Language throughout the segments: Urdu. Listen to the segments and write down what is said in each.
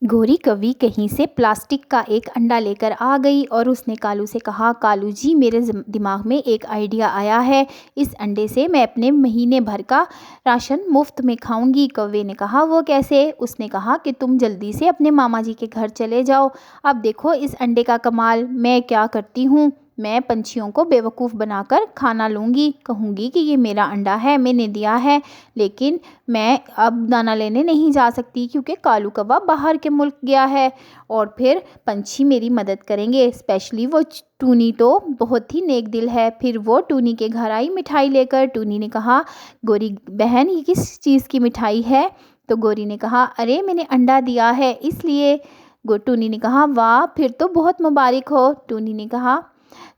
گوری کوی کہیں سے پلاسٹک کا ایک انڈا لے کر آ گئی اور اس نے کالو سے کہا، کالو جی میرے دماغ میں ایک آئیڈیا آیا ہے، اس انڈے سے میں اپنے مہینے بھر کا راشن مفت میں کھاؤں گی۔ کوے نے کہا، وہ کیسے؟ اس نے کہا کہ تم جلدی سے اپنے ماما جی کے گھر چلے جاؤ، اب دیکھو اس انڈے کا کمال، میں کیا کرتی ہوں، میں پنچھیوں کو بیوقوف بنا کر کھانا لوں گی، کہوں گی کہ یہ میرا انڈا ہے، میں نے دیا ہے، لیکن میں اب دانہ لینے نہیں جا سکتی کیونکہ کالو کوا باہر کے ملک گیا ہے اور پھر پنچھی میری مدد کریں گے، اسپیشلی وہ ٹونی تو بہت ہی نیک دل ہے۔ پھر وہ ٹونی کے گھر آئی مٹھائی لے کر۔ ٹونی نے کہا، گوری بہن یہ کس چیز کی مٹھائی ہے؟ تو گوری نے کہا، ارے میں نے انڈا دیا ہے اس لیے۔ ٹونی نے کہا، واہ پھر تو بہت مبارک ہو۔ ٹونی نے کہا،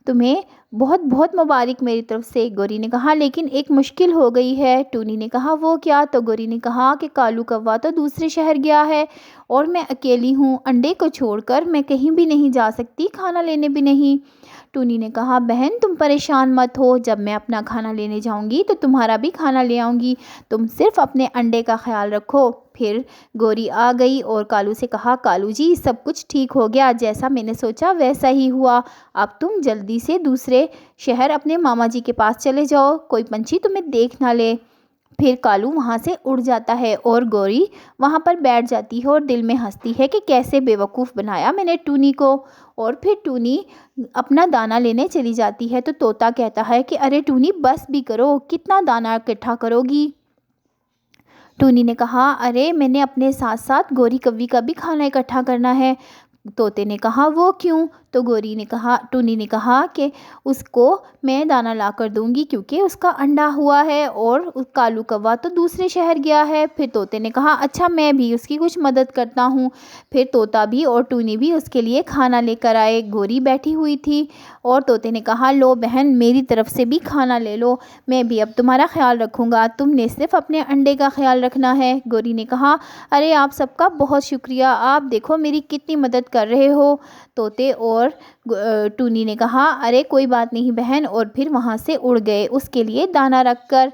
تمہیں بہت بہت مبارک میری طرف سے۔ گوری نے کہا، لیکن ایک مشکل ہو گئی ہے۔ ٹونی نے کہا، وہ کیا؟ تو گوری نے کہا کہ کالو کوا تو دوسرے شہر گیا ہے اور میں اکیلی ہوں، انڈے کو چھوڑ کر میں کہیں بھی نہیں جا سکتی، کھانا لینے بھی نہیں۔ ٹونی نے کہا، بہن تم پریشان مت ہو، جب میں اپنا کھانا لینے جاؤں گی تو تمہارا بھی کھانا لے آؤں گی، تم صرف اپنے انڈے کا خیال رکھو۔ پھر گوری آ گئی اور کالو سے کہا، کالو جی سب کچھ ٹھیک ہو گیا، جیسا میں نے سوچا ویسا ہی ہوا، اب تم جلدی سے دوسرے شہر اپنے ماما جی کے پاس چلے جاؤ، کوئی پنچھی تمہیں دیکھ نہ لے۔ پھر کالو وہاں سے اڑ جاتا ہے اور گوری وہاں پر بیٹھ جاتی ہے اور دل میں ہنستی ہے کہ کیسے بیوقوف بنایا میں نے ٹونی کو۔ اور پھر ٹونی اپنا دانہ لینے چلی جاتی ہے تو طوطا کہتا ہے کہ ارے ٹونی بس بھی کرو، کتنا دانہ اکٹھا کرو گی؟ ٹونی نے کہا، ارے میں نے اپنے ساتھ ساتھ گوری کوی کا بھی کھانا اکٹھا کرنا ہے۔ طوطے نے کہا، وہ کیوں؟ تو ٹونی نے کہا کہ اس کو میں دانہ لا کر دوں گی کیونکہ اس کا انڈا ہوا ہے اور کالو کوا تو دوسرے شہر گیا ہے۔ پھر طوطے نے کہا، اچھا میں بھی اس کی کچھ مدد کرتا ہوں۔ پھر طوطا بھی اور ٹونی بھی اس کے لیے کھانا لے کر آئے۔ گوری بیٹھی ہوئی تھی اور طوطے نے کہا، لو بہن میری طرف سے بھی کھانا لے لو، میں بھی اب تمہارا خیال رکھوں گا، تم نے صرف اپنے انڈے کا خیال رکھنا ہے۔ گوری نے کہا، ارے آپ سب کا بہت شکریہ، آپ دیکھو میری کتنی مدد کر رہے ہو۔ طوطے اور ٹونی نے کہا، ارے کوئی بات نہیں بہن، اور پھر وہاں سے اڑ گئے اس کے لیے دانہ رکھ کر۔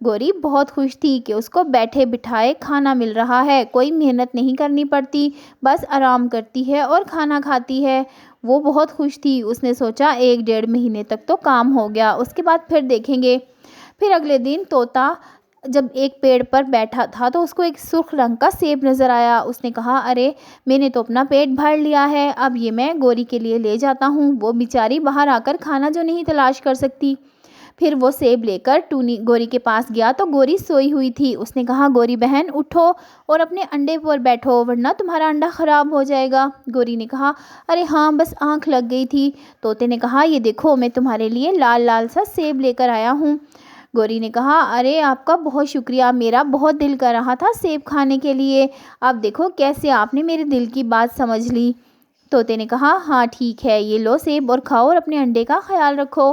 گوری بہت خوش تھی کہ اس کو بیٹھے بٹھائے کھانا مل رہا ہے، کوئی محنت نہیں کرنی پڑتی، بس آرام کرتی ہے اور کھانا کھاتی ہے۔ وہ بہت خوش تھی، اس نے سوچا 1 ڈیڑھ مہینے تک تو کام ہو گیا، اس کے بعد پھر دیکھیں گے۔ پھر اگلے دن طوطا جب ایک پیڑ پر بیٹھا تھا تو اس کو ایک سرخ رنگ کا سیب نظر آیا۔ اس نے کہا، ارے میں نے تو اپنا پیٹ بھر لیا ہے، اب یہ میں گوری کے لیے لے جاتا ہوں، وہ بیچاری باہر آ کر کھانا جو نہیں تلاش کر سکتی۔ پھر وہ سیب لے کر گوری کے پاس گیا تو گوری سوئی ہوئی تھی۔ اس نے کہا، گوری بہن اٹھو اور اپنے انڈے پر بیٹھو ورنہ تمہارا انڈا خراب ہو جائے گا۔ گوری نے کہا، ارے ہاں بس آنکھ لگ گئی تھی۔ طوطے نے کہا، یہ دیکھو میں تمہارے لیے لال لال سا سیب لے کر آیا ہوں۔ گوری نے کہا، ارے آپ کا بہت شکریہ، میرا بہت دل کر رہا تھا سیب کھانے کے لیے، اب دیکھو کیسے آپ نے میرے دل کی بات سمجھ لی۔ طوطے نے کہا، ہاں ٹھیک ہے، یہ لو سیب اور کھاؤ اور اپنے انڈے کا خیال رکھو۔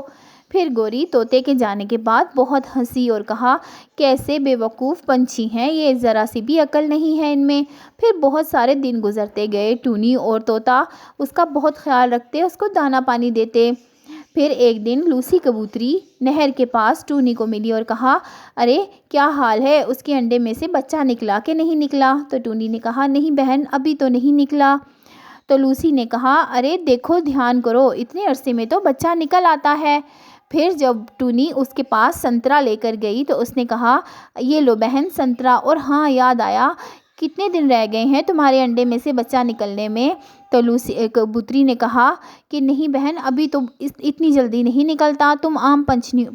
پھر گوری طوطے کے جانے کے بعد بہت ہنسی اور کہا، کیسے بے وقوف پنچھی ہیں یہ، ذرا سی بھی عقل نہیں ہے ان میں۔ پھر بہت سارے دن گزرتے گئے، ٹونی اور طوطا اس کا بہت خیال رکھتے، اس کو دانہ پانی دیتے۔ پھر ایک دن لوسی کبوتری نہر کے پاس ٹونی کو ملی اور کہا، ارے کیا حال ہے، اس کے انڈے میں سے بچہ نکلا کہ نہیں نکلا؟ تو ٹونی نے کہا، نہیں بہن ابھی تو نہیں نکلا۔ تو لوسی نے کہا، ارے دیکھو دھیان کرو، اتنے عرصے میں تو بچہ نکل آتا ہے۔ پھر جب ٹونی اس کے پاس سنترا لے کر گئی تو اس نے کہا، یہ لو بہن سنترا، اور ہاں یاد آیا، کتنے دن رہ گئے ہیں تمہارے انڈے میں سے بچہ نکلنے میں؟ تو لوسی کبوتری نے کہا کہ نہیں بہن ابھی تو اتنی جلدی نہیں نکلتا، تم عام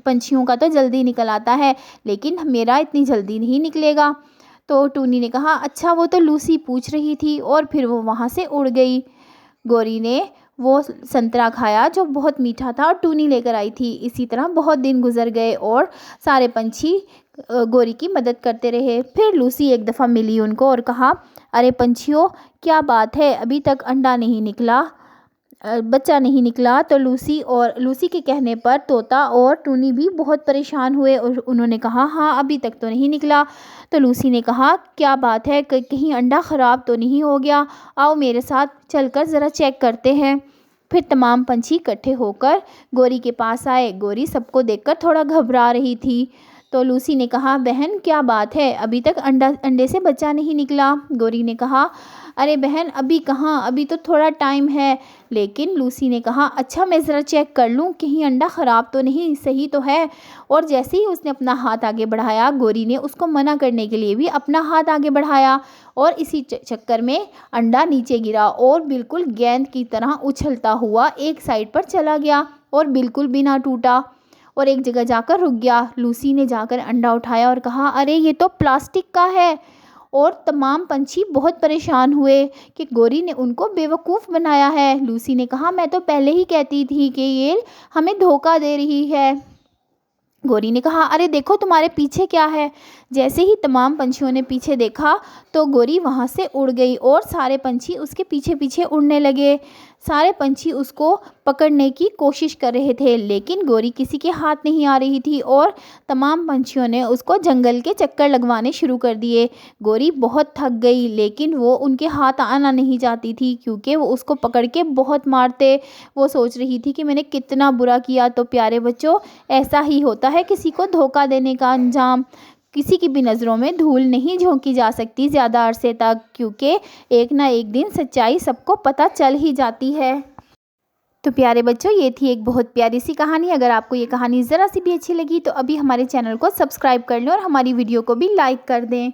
پنچھیوں کا تو جلدی نکل آتا ہے لیکن میرا اتنی جلدی نہیں نکلے گا۔ تو ٹونی نے کہا، اچھا وہ تو لوسی پوچھ رہی تھی، اور پھر وہ وہاں سے اڑ گئی۔ گوری نے وہ سنترا کھایا جو بہت میٹھا تھا اور ٹونی لے کر آئی تھی۔ اسی طرح بہت دن گزر گئے اور سارے پنچھی گوری کی مدد کرتے رہے۔ پھر لوسی ایک دفعہ ملی ان کو اور کہا، ارے پنچھیوں کیا بات ہے، ابھی تک انڈا نہیں نکلا، بچہ نہیں نکلا؟ تو لوسی کے کہنے پر طوطا اور ٹونی بھی بہت پریشان ہوئے اور انہوں نے کہا، ہاں ابھی تک تو نہیں نکلا۔ تو لوسی نے کہا، کیا بات ہے، کہیں انڈا خراب تو نہیں ہو گیا؟ آؤ میرے ساتھ چل کر ذرا چیک کرتے ہیں۔ پھر تمام پنچھی اکٹھے ہو کر گوری کے پاس آئے۔ گوری سب کو دیکھ کر تھوڑا گھبرا رہی تھی۔ تو لوسی نے کہا، بہن کیا بات ہے، ابھی تک انڈے سے بچہ نہیں نکلا؟ گوری نے کہا، ارے بہن ابھی کہاں، ابھی تو تھوڑا ٹائم ہے۔ لیکن لوسی نے کہا اچھا میں ذرا چیک کر لوں کہیں انڈا خراب تو نہیں، صحیح تو ہے۔ اور جیسے ہی اس نے اپنا ہاتھ آگے بڑھایا، گوری نے اس کو منع کرنے کے لیے بھی اپنا ہاتھ آگے بڑھایا اور اسی چکر میں انڈا نیچے گرا اور بالکل گیند کی طرح اچھلتا ہوا ایک سائڈ پر چلا گیا اور بالکل بھی نہ ٹوٹا اور ایک جگہ جا کر رک گیا۔ لوسی نے جا کر انڈا اٹھایا اور کہا ارے یہ تو پلاسٹک کا ہے، اور تمام پنچھی بہت پریشان ہوئے کہ گوری نے ان کو بیوقوف بنایا ہے۔ لوسی نے کہا میں تو پہلے ہی کہتی تھی کہ یہ ہمیں دھوکہ دے رہی ہے۔ گوری نے کہا ارے دیکھو تمہارے پیچھے کیا ہے۔ جیسے ہی تمام پنچھیوں نے پیچھے دیکھا تو گوری وہاں سے اڑ گئی اور سارے پنچھی اس کے پیچھے پیچھے اڑنے لگے۔ سارے پنچھی اس کو پکڑنے کی کوشش کر رہے تھے لیکن گوری کسی کے ہاتھ نہیں آ رہی تھی اور تمام پنچھیوں نے اس کو جنگل کے چکر لگوانے شروع کر دیے۔ گوری بہت تھک گئی لیکن وہ ان کے ہاتھ آنا نہیں چاہتی تھی کیونکہ وہ اس کو پکڑ کے بہت مارتے۔ وہ سوچ رہی تھی کہ میں نے کتنا برا کیا۔ تو پیارے بچوں، ایسا ہی ہوتا ہے کسی کو دھوکہ دینے کا انجام۔ کسی کی بھی نظروں میں دھول نہیں جھونکی جا سکتی زیادہ عرصے تک، کیونکہ ایک نہ ایک دن سچائی سب کو پتہ چل ہی جاتی ہے۔ تو پیارے بچوں، یہ تھی ایک بہت پیاری سی کہانی۔ اگر آپ کو یہ کہانی ذرا سی بھی اچھی لگی تو ابھی ہمارے چینل کو سبسکرائب کر لیں اور ہماری ویڈیو کو بھی لائک کر دیں۔